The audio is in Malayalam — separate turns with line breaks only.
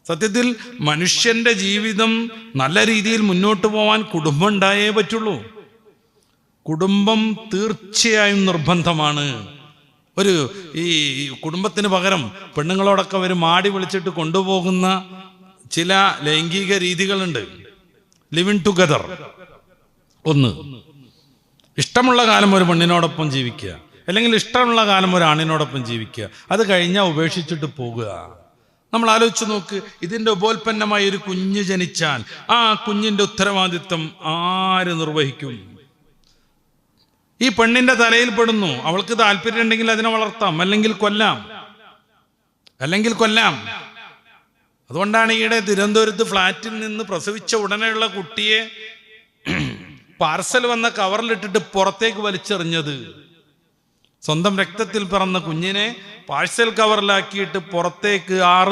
സത്യത്തിൽ മനുഷ്യന്റെ ജീവിതം നല്ല രീതിയിൽ മുന്നോട്ട് പോകാൻ കുടുംബം ഉണ്ടായേ പറ്റുള്ളൂ. കുടുംബം തീർച്ചയായും നിർബന്ധമാണ്. ഈ കുടുംബത്തിന് പകരം പെണ്ണുങ്ങളോടൊക്കെ അവർ മാടി വിളിച്ചിട്ട് കൊണ്ടുപോകുന്ന ചില ലൈംഗിക രീതികളുണ്ട്. Living together. ഒന്ന്, ഇഷ്ടമുള്ള കാലം ഒരു പെണ്ണിനോടൊപ്പം ജീവിക്കുക, അല്ലെങ്കിൽ ഇഷ്ടമുള്ള കാലം ഒരു ആണിനോടൊപ്പം ജീവിക്കുക. അത് കഴിഞ്ഞാൽ ഉപേക്ഷിച്ചിട്ട് പോകുക. നമ്മൾ ആലോചിച്ച് നോക്ക്, ഇതിൻ്റെ ഉപോൽപ്പന്നമായി ഒരു കുഞ്ഞ് ജനിച്ചാൽ ആ കുഞ്ഞിൻ്റെ ഉത്തരവാദിത്വം ആര് നിർവഹിക്കും? ഈ പെണ്ണിന്റെ തലയിൽ പെടുന്നു. അവൾക്ക് താല്പര്യം ഉണ്ടെങ്കിൽ അതിനെ വളർത്താം, അല്ലെങ്കിൽ കൊല്ലാം. അതുകൊണ്ടാണ് ഈയിടെ തിരുവനന്തപുരത്ത് ഫ്ലാറ്റിൽ നിന്ന് പ്രസവിച്ച ഉടനെയുള്ള കുട്ടിയെ പാർസൽ വന്ന കവറിലിട്ടിട്ട് പുറത്തേക്ക് വലിച്ചെറിഞ്ഞത്. സ്വന്തം രക്തത്തിൽ പിറന്ന കുഞ്ഞിനെ പാഴ്സൽ കവറിലാക്കിയിട്ട് പുറത്തേക്ക് 6